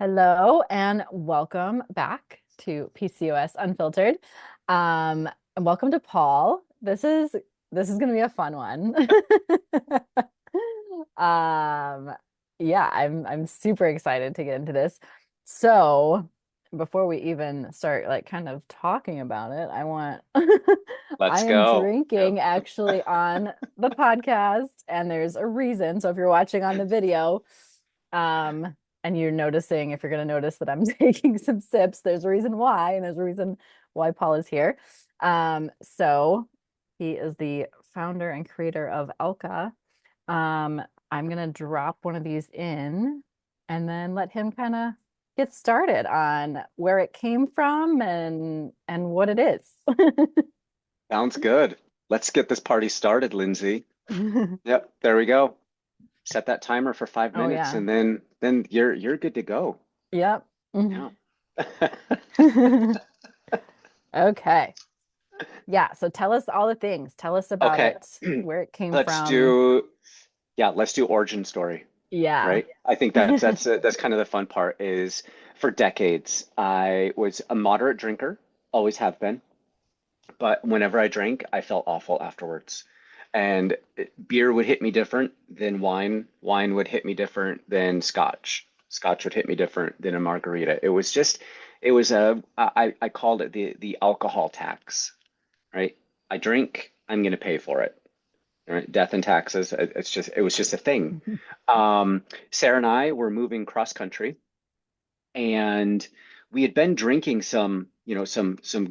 Hello and welcome back to PCOS Unfiltered. And welcome to Paul. This is gonna be a fun one. Um, yeah, I'm super excited to get into this. So before we even start like kind of talking about it, I Let's am go. Yep. drinking actually on the podcast, and there's a reason. So if you're watching on the video, um, and you're noticing, if you're going to notice that I'm taking some sips, there's a reason why, and there's a reason why Paul is here. So he is the founder and creator of ALKAA. I'm going to drop one of these in and then let him kind of get started on where it came from and what it is. Sounds good. Let's get this party started, Lindsay. Yep, there we go. Set that timer for five Oh minutes yeah. and then you're good to go. Yep. Yeah. Okay. Yeah, so tell us all the things. Tell us about Okay. it, where it came Let's from. do let's do origin story, Yeah. right? I think that's kind of the fun part is for decades I was a moderate drinker, always have been. But whenever I drank, I felt awful afterwards. And beer would hit me different than wine. Wine would hit me different than scotch. Scotch would hit me different than a margarita. It was I called it the alcohol tax, right? I drink, I'm going to pay for it. Right? Death and taxes. It was just a thing. Sarah and I were moving cross country, and we had been drinking some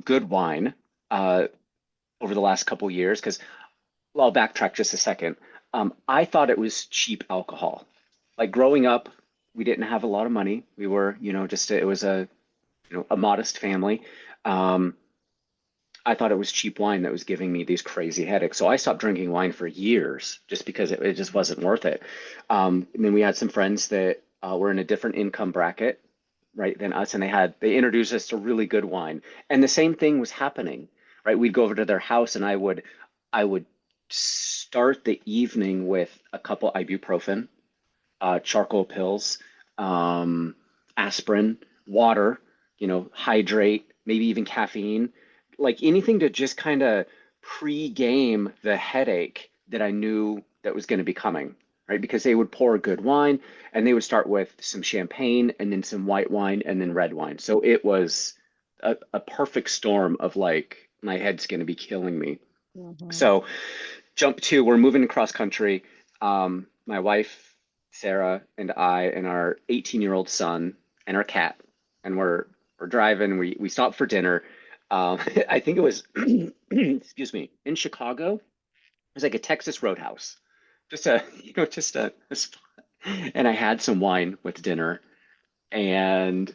good wine. Uh, over the last couple years because I'll backtrack just a second. I thought it was cheap alcohol. Like growing up, we didn't have a lot of money. We were, it was a modest family. Um, I thought it was cheap wine that was giving me these crazy headaches. So I stopped drinking wine for years just because it just wasn't worth it. And then we had some friends that were in a different income bracket, right, than us, and they introduced us to really good wine. And the same thing was happening, right? We'd go over to their house, and I would start the evening with a couple ibuprofen, charcoal pills, um, aspirin, water, hydrate, maybe even caffeine, like anything to just kind of pre-game the headache that I knew that was going to be coming, right? Because they would pour a good wine and they would start with some champagne and then some white wine and then red wine. So it was a perfect storm of like, my head's going to be killing me. Mhm. So jump to, we're moving across country. My wife, Sarah, and I, and our 18-year-old son, and our cat, and we're driving. We stopped for dinner. I think it was, excuse me, in Chicago. It was like a Texas Roadhouse, just a a spot. And I had some wine with dinner, and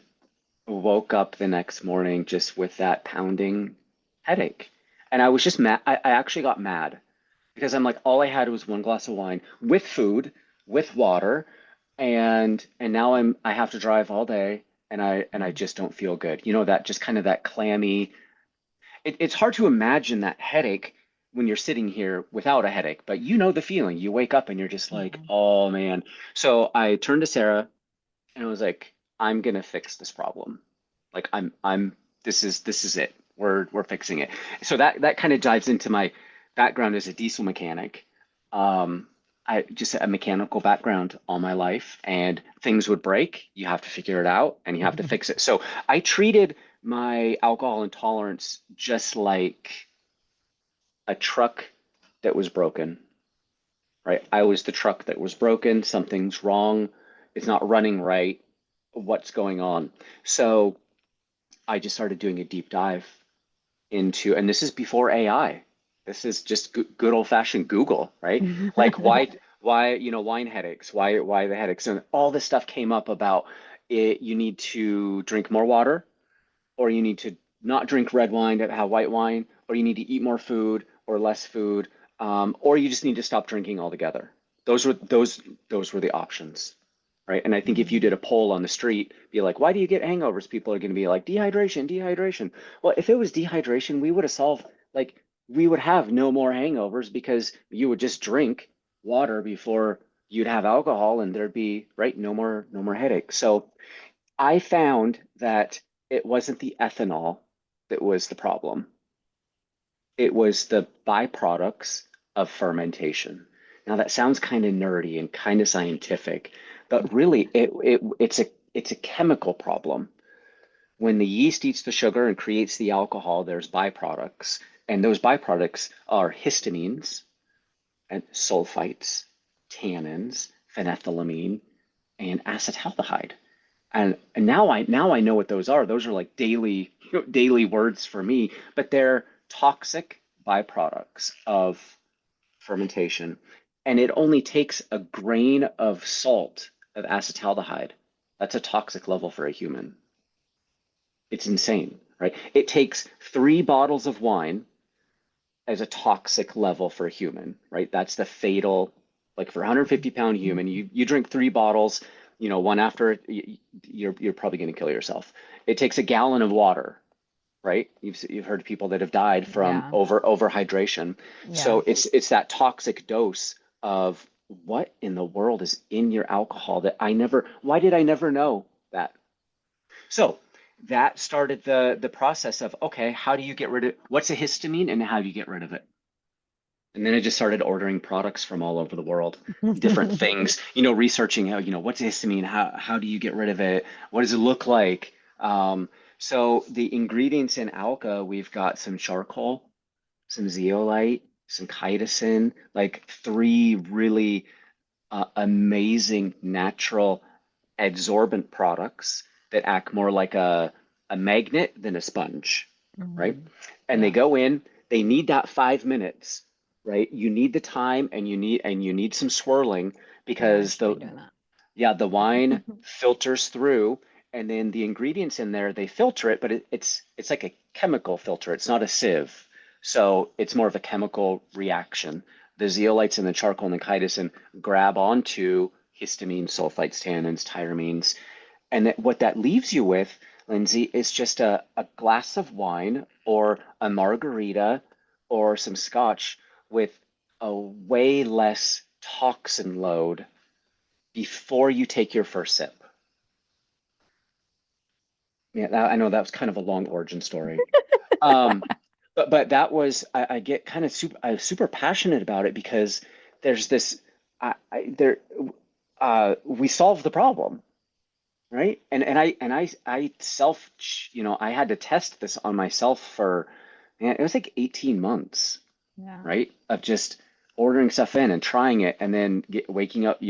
woke up the next morning just with that pounding headache. And I was just mad. I actually got mad because I'm like, all I had was one glass of wine with food, with water, and now I have to drive all day, and I just don't feel good. You know, that just kind of that clammy. It's hard to imagine that headache when you're sitting here without a headache, but you know the feeling. You wake up and you're just like, Mhm. oh man. So I turned to Sarah and I was like, I'm gonna fix this problem. Like this is it. We're fixing it. So that kind of dives into my background as a diesel mechanic. Um, I just a mechanical background all my life, and things would break. You have to figure it out, and you have to fix it. So I treated my alcohol intolerance just like a truck that was broken, right? I was the truck that was broken. Something's wrong. It's not running right. What's going on? So I just started doing a deep dive into, and this is before AI. This is just good old-fashioned Google, right? Like why, wine headaches, why the headaches, and all this stuff came up about it. You need to drink more water, or you need to not drink red wine, to have white wine, or you need to eat more food or less food, or you just need to stop drinking altogether. Those were the options, right? And I think if you did a poll on the street, be like, why do you get hangovers? People are going to be like, dehydration, dehydration. Well, if it was dehydration, we would have solved, like, we would have no more hangovers because you would just drink water before you'd have alcohol and there'd be, right, no more headaches. So I found that it wasn't the ethanol that was the problem. It was the byproducts of fermentation. Now that sounds kind of nerdy and kind of scientific, but really it's a chemical problem. When the yeast eats the sugar and creates the alcohol, there's byproducts, and those byproducts are histamines and sulfites, tannins, phenethylamine, and acetaldehyde. And now I know what those are. Those are like daily words for me, but they're toxic byproducts of fermentation. And it only takes a grain of salt of acetaldehyde. That's a toxic level for a human. It's insane, right? It takes 3 bottles of wine as a toxic level for a human, right? That's the fatal, like for a 150-pound human, you drink 3 bottles, one after you're probably going to kill yourself. It takes a gallon of water, right? You've heard people that have died from Yeah. overhydration. Yeah. So it's that toxic dose of what in the world is in your alcohol that why did I never know that? So that started the process of, okay, how do you get rid of what's a histamine and how do you get rid of it? And then I just started ordering products from all over the world, different things, researching how, what's histamine, how do you get rid of it? What does it look like? So the ingredients in ALKAA, we've got some charcoal, some zeolite, some chitosan, like 3 really amazing natural adsorbent products that act more like a magnet than a sponge, right? Mhm. And they Yeah. go in, they need that 5 minutes, right? You need the time and you need some swirling Yeah, I because should be doing that. the wine filters through and then the ingredients in there, they filter it, but it's like a chemical filter. It's not a sieve. So it's more of a chemical reaction. The zeolites and the charcoal and the chitosan grab onto histamine, sulfites, tannins, tyramines, and what that leaves you with, Lindsie, is just a glass of wine or a margarita or some scotch with a way less toxin load before you take your first sip. Yeah, I know that was kind of a long origin story. Um, but that was I get kind of I'm super passionate about it because there's this there we solved the problem, right? And I self, I had to test this on myself for, man, it was like 18 months, Yeah. right? Of just ordering stuff in and trying it and then waking up,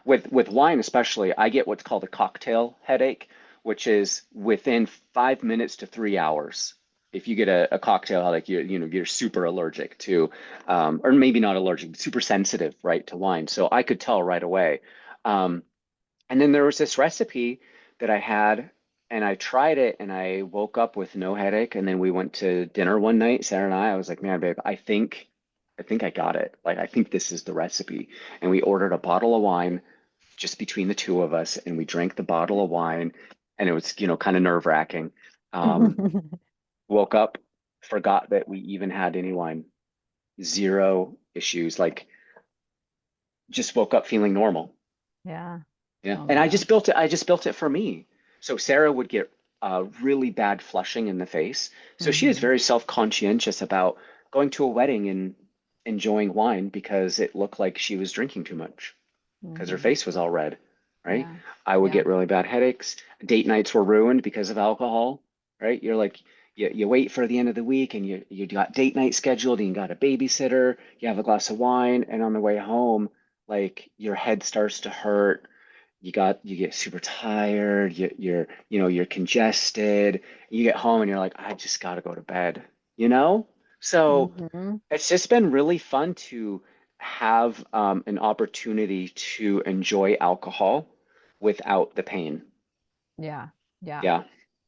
with wine especially, I get what's called a cocktail headache, which is within 5 minutes to 3 hours. If you get a cocktail headache, you're super allergic to, or maybe not allergic, but super sensitive, right, to wine. So I could tell right away. Um, and then there was this recipe that I had, and I tried it, and I woke up with no headache. And then we went to dinner one night, Sarah and I. I was like, man, babe, I think I got it. Like, I think this is the recipe. And we ordered a bottle of wine just between the two of us, and we drank the bottle of wine, and it was, kind of nerve-wracking. Um, Woke up, forgot that we even had any wine, zero issues. Like, just woke up feeling normal. Yeah. Yeah. Oh And my I just gosh. built it. I just built it for me. So Sarah would get really bad flushing in the face. So she was Hmm. very self-conscientious about going to a wedding and enjoying wine because it looked like she was drinking too much because her Hmm. face was all red, right? Yeah. I would Yeah. get really bad headaches. Date nights were ruined because of alcohol, right? You're like, you wait for the end of the week and you got date night scheduled and you got a babysitter, you have a glass of wine, and on the way home, like your head starts to hurt, you get super tired, you're congested, you get home and you're like, I just gotta go to bed, you know? So Hmm. it's just been really fun to have an opportunity to enjoy alcohol without the pain. Yeah. Yeah. Yeah,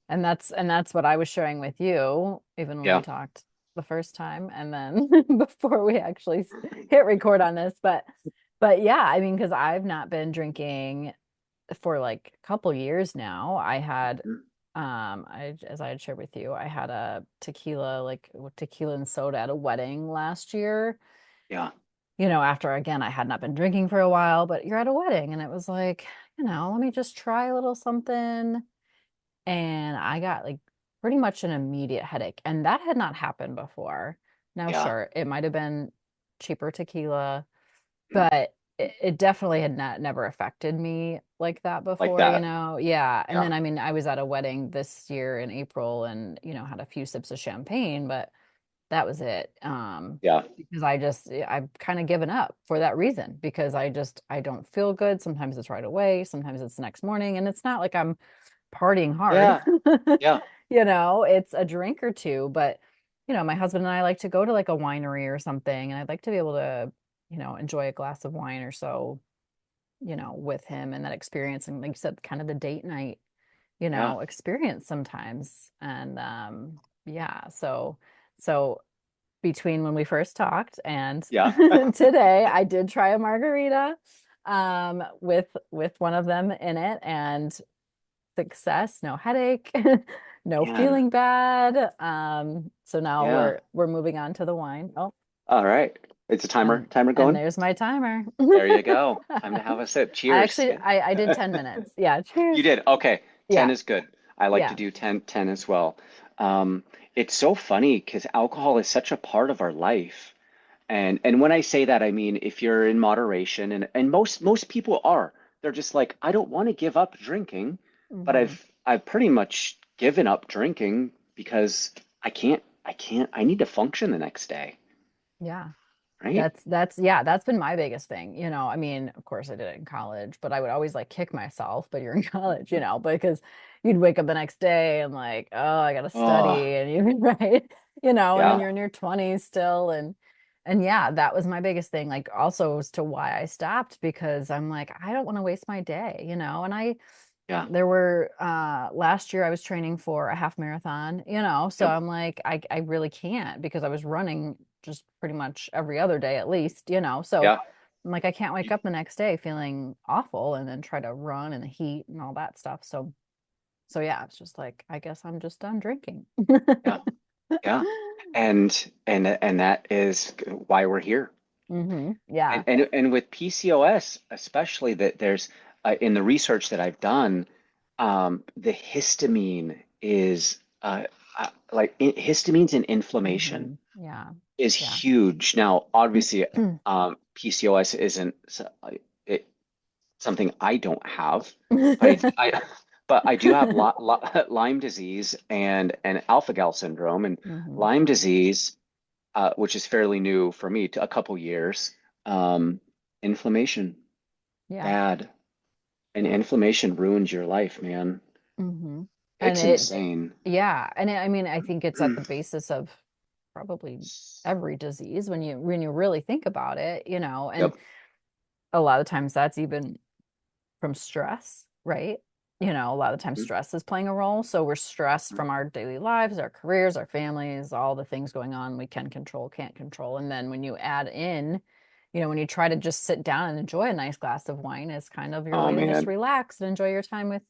And that's what I was sharing with you, even when we yeah. talked the first time, and then before we actually hit record on this. But yeah, I mean, because I've not been drinking for like a couple years now. I had Mhm. as I had shared with you, I had a tequila, like tequila and soda at a wedding last year. Yeah. After again, I had not been drinking for a while, but you're at a wedding and it was like, let me just try a little something. and I got like pretty much an immediate headache, and that had not happened before. Now, Yeah. sure, it might have been cheaper tequila, but it definitely had not never affected me like that Like before, that. Yeah. And Yeah. then I mean, I was at a wedding this year in April and, had a few sips of champagne, but that was it. Yeah. Because I've kind of given up for that reason because I don't feel good. Sometimes it's right away, sometimes it's the next morning, and it's not like I'm partying hard. Yeah. Yeah. It's a drink or two, but my husband and I like to go to like a winery or something, and I'd like to be able to, enjoy a glass of wine or so, with him and that experience. And like you said, kind of the date night, Yeah. experience sometimes. And yeah, so between when we first talked and Yeah. today, I did try a margarita with one of them in it, and success, no headache, no Man. feeling bad. So now Yeah. we're moving on to the wine. Oh, All right. It's a timer. and Timer and going? there's my timer. There you go. Time to have a sip. Cheers. I did 10 minutes. Yeah, cheers. You did. Okay. 10 Yeah, is good. I like to yeah. do 10 as well. Um, it's so funny because alcohol is such a part of our life. And when I say that, I mean if you're in moderation, and most people are. They're just like, I don't want to give up drinking, but Hmm. I've pretty much given up drinking because I need to function the next day, Yeah. right? Yeah, that's been my biggest thing. I mean, of course I did it in college, but I would always like kick myself, but you're in college, because you'd wake up the next day and like, oh, I gotta Oh, study, and you right, and then yeah, you're in your 20s still, and yeah, that was my biggest thing. Like also as to why I stopped, because I'm like, I don't want to waste my day, and yeah, there were last year I was training for a half marathon, so yep, I'm like, I really can't because I was running just pretty much every other day at least, so yeah. I'm like, I can't wake up the next day feeling awful and then try to run in the heat and all that stuff. So yeah, it's just like, I guess I'm just done drinking. Yeah, yeah. And that is why we're here. Yeah. And with PCOS, especially that there's in the research that I've done, the histamine is histamines and inflammation Yeah. is Yeah. huge. Now, obviously, PCOS isn't it, something I don't have, but I do have Lyme disease and alpha gal syndrome, and Hmm. Lyme disease, which is fairly new for me, to a couple years. Um, inflammation, Yeah. bad, and inflammation ruins your life, man. Hmm. And It's insane. yeah, I mean, I think it's at the basis of probably every disease when you really think about it, and Yep. a lot of times that's even from stress, right? A lot of times Mhm. stress is playing a role. So we're stressed from our daily lives, our careers, our families, all the things going on we can control, can't control. And then when you add in, when you try to just sit down and enjoy a nice glass of wine, is kind of your Oh way to just man. relax and enjoy your time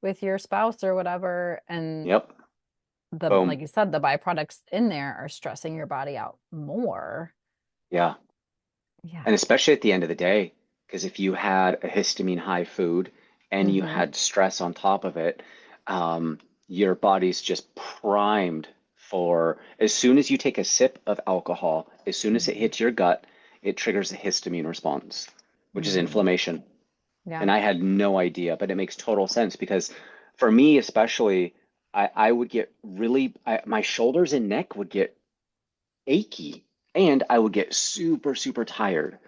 with your spouse or whatever. And Yep. like Boom. you said, the byproducts in there are stressing your body out more. Yeah. Yeah. And especially at the end of the day, because if you had a histamine high food and you Mm-hmm. had stress on top of it, your body's just primed for as soon as you take a sip of alcohol, as soon as it Mm-hmm. hits your gut, it triggers a histamine response, which is Mm-hmm. inflammation. Yeah. And I had no idea, but it makes total sense because for me, especially, I would get my shoulders and neck would get achy and I would get super, super tired.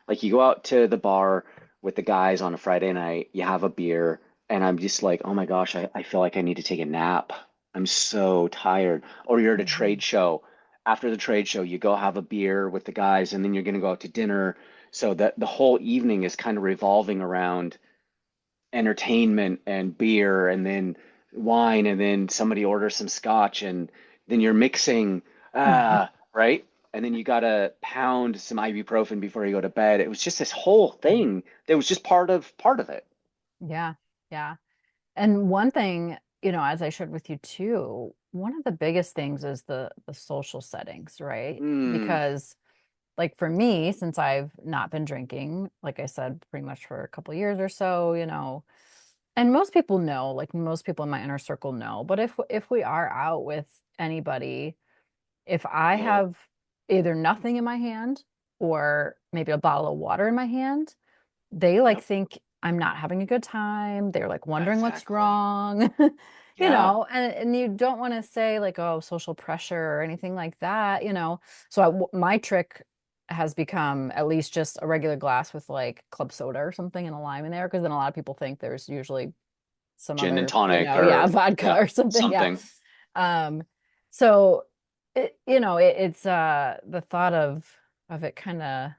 Like you go out to the bar with the guys on a Friday night, you have a beer, and I'm just like, oh my gosh, I feel like I need to take a nap. I'm so tired. Or you're at a Mm-hmm. trade show. After the trade show, you go have a beer with the guys, and then you're going to go out to dinner. So that the whole evening is kind of revolving around entertainment and beer and then wine and then somebody orders some scotch and then you're mixing right, and then you gotta pound some ibuprofen before you go to bed. It was just this whole thing that was just part of it. Yeah. Yeah. And one thing, as I shared with you too, one of the biggest things is the social settings, right? Mm, Because like for me, since I've not been drinking, like I said, pretty much for a couple years or so, And most people know, like most people in my inner circle know, but if we are out with anybody, if I Yeah. have either nothing in my hand or maybe a bottle of water in my hand, they like Yep. think I'm not having a good time. They're like wondering what's Exactly. wrong, Yeah. and you don't want to say like, oh, social pressure or anything like that. So my trick has become at least just a regular glass with like club soda or something and a lime in there, because then a lot of people think there's usually some Gin and other, tonic yeah, or vodka yeah, or something. Yeah. something. Um, so it's the thought of it kind of,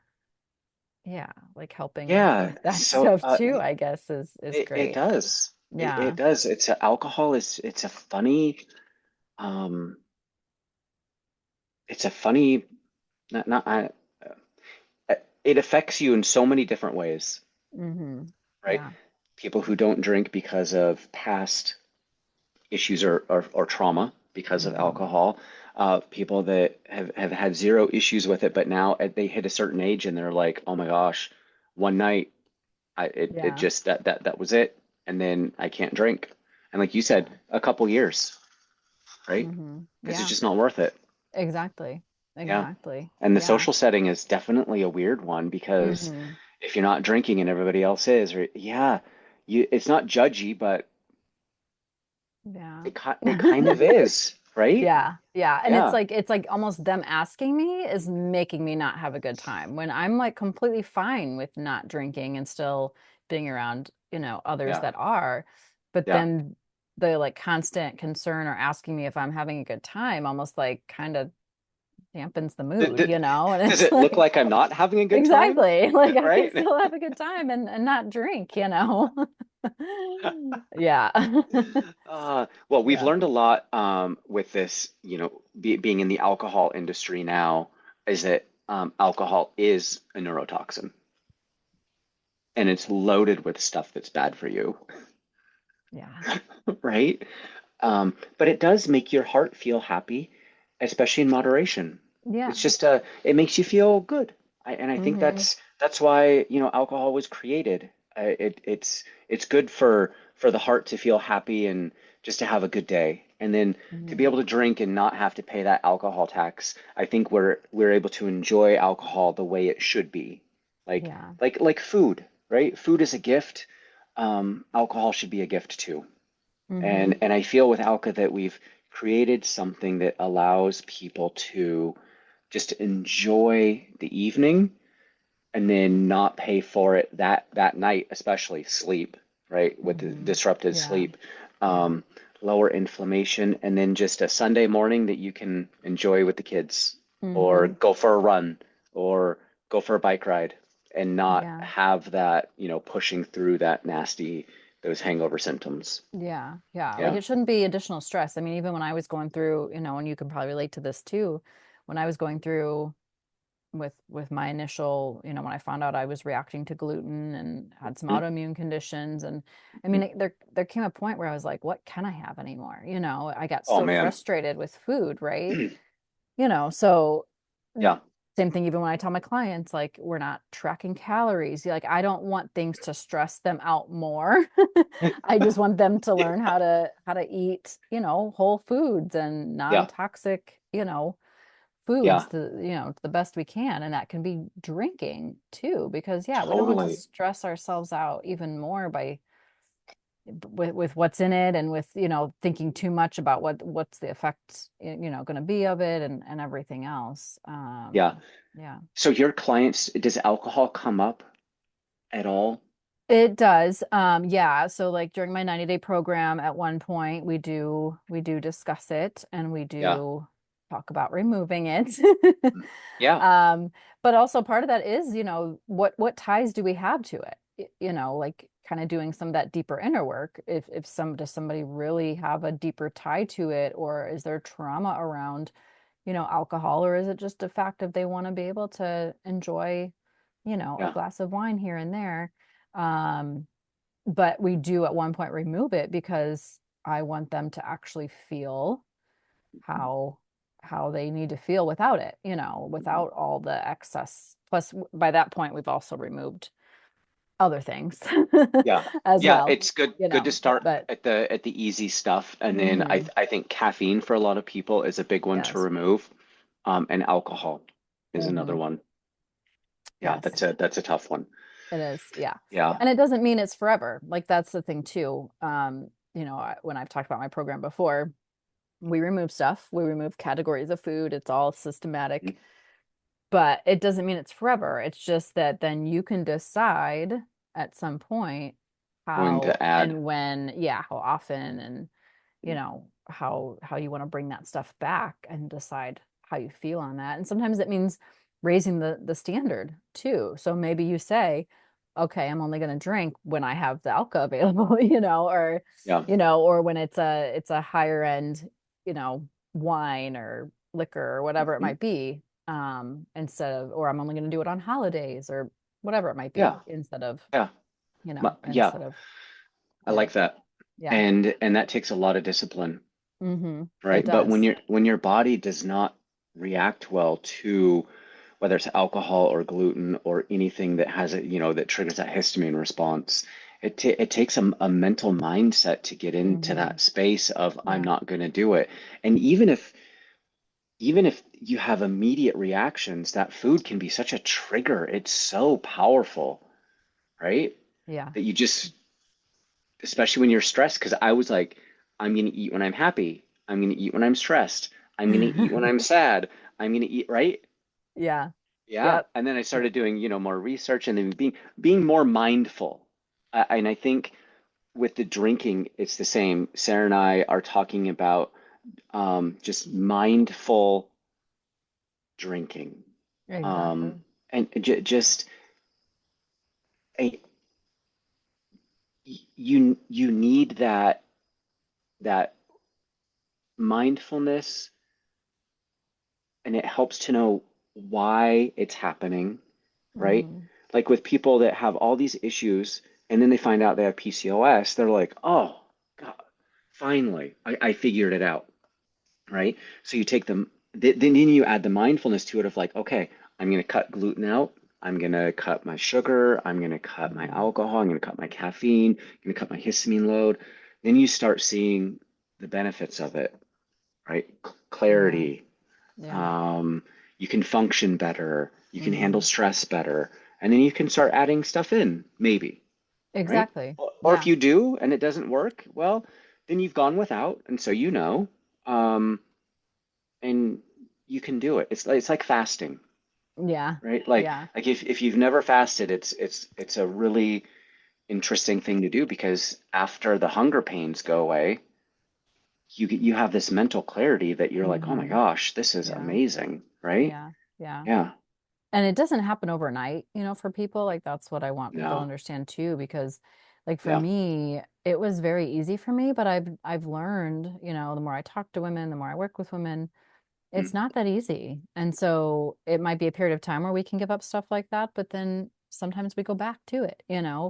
yeah, like helping Yeah. with that So stuff too, I guess is it great. does. It Yeah. does. Alcohol is it's a funny um it's a funny not it affects you in so many different ways, Mm-hmm. right? Yeah. People who don't drink because of past issues or trauma because of Mm-hmm. alcohol, people that have had zero issues with it, but now they hit a certain age and they're like, oh my gosh, one night it Yeah. just that was it, and then I can't drink. And like you said, Yeah. a couple years, right? Mm-hmm. Because it's Yeah. just not worth it. Exactly. Yeah. Exactly. And the Yeah. social setting is definitely a weird one because Mm-hmm. if you're not drinking and everybody else is, or yeah, it's not judgy, but Yeah. it kind of is, right? Yeah, yeah. And Yeah, it's like almost them asking me is making me not have a good time when I'm like completely fine with not drinking and still being around, others yeah, that are. But yeah. then the like constant concern or asking me if I'm having a good time almost like kind of dampens the D mood, d and Does it's it look like like I'm not having a good time? exactly, like I can Right? still have a good time and not drink. Yeah. Well, we've Yeah. learned a lot with this, being in the alcohol industry now, is that alcohol is a neurotoxin and it's loaded with stuff that's bad for you, Yeah. right? But it does make your heart feel happy, especially in moderation. Yeah. It's just it makes you feel good. And I think Mm-hmm. that's why, alcohol was created. It's good for the heart to feel happy and just to have a good day. And then to be Mm-hmm. able to drink and not have to pay that alcohol tax, I think we're able to enjoy alcohol the way it should be. Like Yeah. like food, right? Food is a gift. Alcohol should be a gift too. Mm-hmm. And I feel with Alka that we've created something that allows people to just enjoy the evening and then not pay for it that night, especially sleep, right? With the Mm-hmm. disrupted Yeah. sleep, Yeah. um, lower inflammation, and then just a Sunday morning that you can enjoy with the kids, or Mm-hmm. go for a run, or go for a bike ride, and not Yeah. have that, pushing through that nasty, those hangover symptoms. Yeah. Yeah. Like Yeah. it shouldn't be additional stress. I mean, even when I was going through, and you can probably relate to this too, when I was going through with my initial, when I found out I was reacting to gluten and had some Mhm. autoimmune conditions. And I Mhm. mean, there came a point where I was like, what can I have anymore? I got Oh so man. frustrated with food, right? So Yeah. same thing even when I tell my clients, like, we're not tracking calories. Like, I don't want things to stress them out more. I just want them to learn how to eat, whole foods and Yeah. non-toxic, foods Yeah. to the best we can. And that can be drinking too, because yeah, we don't want to Totally. stress ourselves out even more by with what's in it and with thinking too much about what's the effect going to be of it and everything else. Yeah. Yeah, So your clients, does alcohol come up at all? it does. Yeah, so like during my 90-day program at one point we do discuss it and we Yeah. do talk about removing it. Mm. Yeah. um but also part of that is what ties do we have to it, like kind of doing some of that deeper inner work. If some does somebody really have a deeper tie to it, or is there trauma around alcohol, or is it just a fact of they want to be able to enjoy a Yeah. glass of wine here and there. um but we do at one point remove it because I want them to actually feel how they need to feel without it, Mhm. without all the excess. Plus, by that point, we've also removed other things Yeah. as Yeah, well, it's good you good to know, start but at the easy stuff. And then hmm I think caffeine for a lot of people is a big one to yes. remove. And alcohol is another Hmm one. Yeah, Yes, that's a tough one. it is. Yeah. Yeah. And it doesn't mean it's forever. Like that's the thing too. When I've talked about my program before, we remove stuff, we remove categories of food. It's all systematic, Mm. but it doesn't mean it's forever. It's just that then you can decide at some point When how to add. and when, yeah, how often and Mm. how you want to bring that stuff back and decide how you feel on that. And sometimes it means raising the standard too. So maybe you say, okay, I'm only going to drink when I have the alcohol available, Yeah. or when it's a higher end, wine or liquor or whatever it Mhm. might be, instead of, or I'm only going to do it on holidays or whatever it might be, Yeah. instead of, Yeah. Yeah. instead of, I yeah, like that. yeah. And that takes a lot of discipline, It right? But does. when your body does not react well to whether it's alcohol or gluten or anything that has it, that triggers that histamine response, it takes a mental mindset to get into hmm that space of I'm Yeah. not going to do it. And even if you have immediate reactions, that food can be such a trigger. It's so powerful, right? Yeah. That you just, especially when you're stressed, because I was like, I'm going to eat when I'm happy. I'm going to eat when I'm stressed. I'm going to eat when I'm sad. I'm going to eat, right? Yeah. Yeah. Yep. And then I Yep. started doing, more research and then being more mindful. And I think with the drinking, it's the same. Sarah and I are talking about just mindful drinking. Um, Exactly. and just a, you need that mindfulness, and it helps to know why it's happening, right? hmm Like with people that have all these issues and then they find out they have PCOS, they're like, oh, God, finally, I figured it out, right? So you take them, then you add the mindfulness to it of like, okay, I'm going to cut gluten out. I'm going to cut my sugar. I'm going to cut my hmm alcohol. I'm going to cut my caffeine. I'm going to cut my histamine load. Then you start seeing the benefits of it, right? Yeah. Clarity. Yeah. Um, you can function better. You can handle hmm stress better. And then you can start adding stuff in, maybe, right? Exactly. Or if Yeah. you do and it doesn't work, well, then you've gone without, and so um, and you can do it. It's like fasting, Yeah. right? Like Yeah. like if you've never fasted, it's a really interesting thing to do because after the hunger pains go away, you have this mental clarity that you're like, oh my hmm gosh, this is Yeah. amazing, right? Yeah. Yeah. Yeah, And it doesn't happen overnight, for people. Like that's what I want people to no, understand too, because like for yeah, me, it was very easy for me, but I've learned, the more I talk to women, the more I work with women, mm, it's not that easy. And so it might be a period of time where we can give up stuff like that, but then sometimes we go back to it,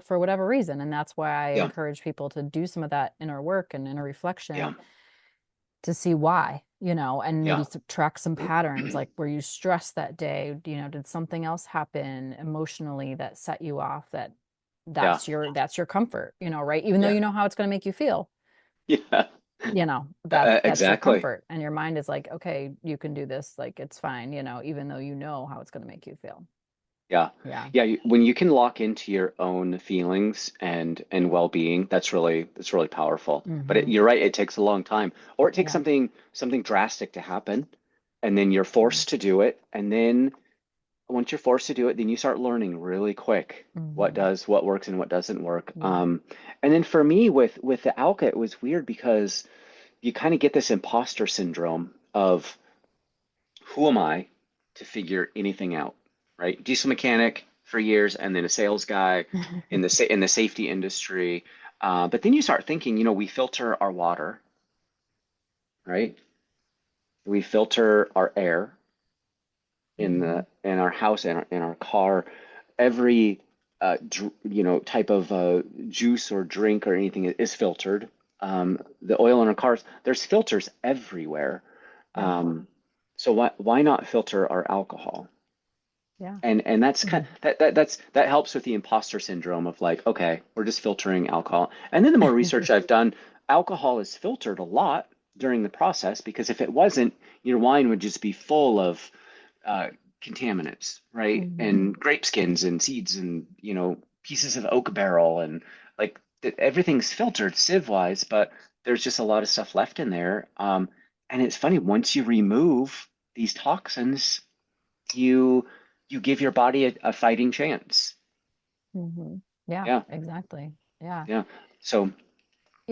for whatever reason. And that's why I yeah, encourage people to do some of that inner work and inner yeah, reflection to see why, and maybe yeah, subtract some patterns like were you stressed that day? Did something else happen emotionally that set you off that yeah, that's your comfort, right? Even though yeah, you know how it's going to make you feel, yeah, that's your exactly. comfort. And your mind is like, okay, you can do this, like it's fine, even though you know how it's going to make you feel. Yeah. Yeah. Yeah, when you can lock into your own feelings and well-being, that's really powerful. But hmm you're right, it takes a long time. Or it takes Yeah. something drastic to happen, and then you're True. forced to do it. And then once you're forced to do it, then you start learning really quick hmm what works and what doesn't work. Yeah. And then for me with the Alka, it was weird because you kind of get this imposter syndrome of who am I to figure anything out, right? Diesel mechanic for years, and then a sales guy in the safety industry. But then you start thinking, we filter our water, right? We filter our air hmm in our house in our car. Every type of juice or drink or anything is filtered. The oil in our cars, there's filters everywhere. Yeah. Um, so why not filter our alcohol? Yeah. And that's kind Mhm. that helps with the imposter syndrome of like, okay, we're just filtering alcohol. And then the more research I've done, alcohol is filtered a lot during the process because if it wasn't, your wine would just be full of uh, contaminants, right? Mhm. And grape skins and seeds and pieces of oak barrel and like everything's filtered sieve wise, but there's just a lot of stuff left in there. And it's funny, once you remove these toxins, you you give your body a fighting chance. Mhm. Yeah, Yeah, exactly. Yeah. yeah. So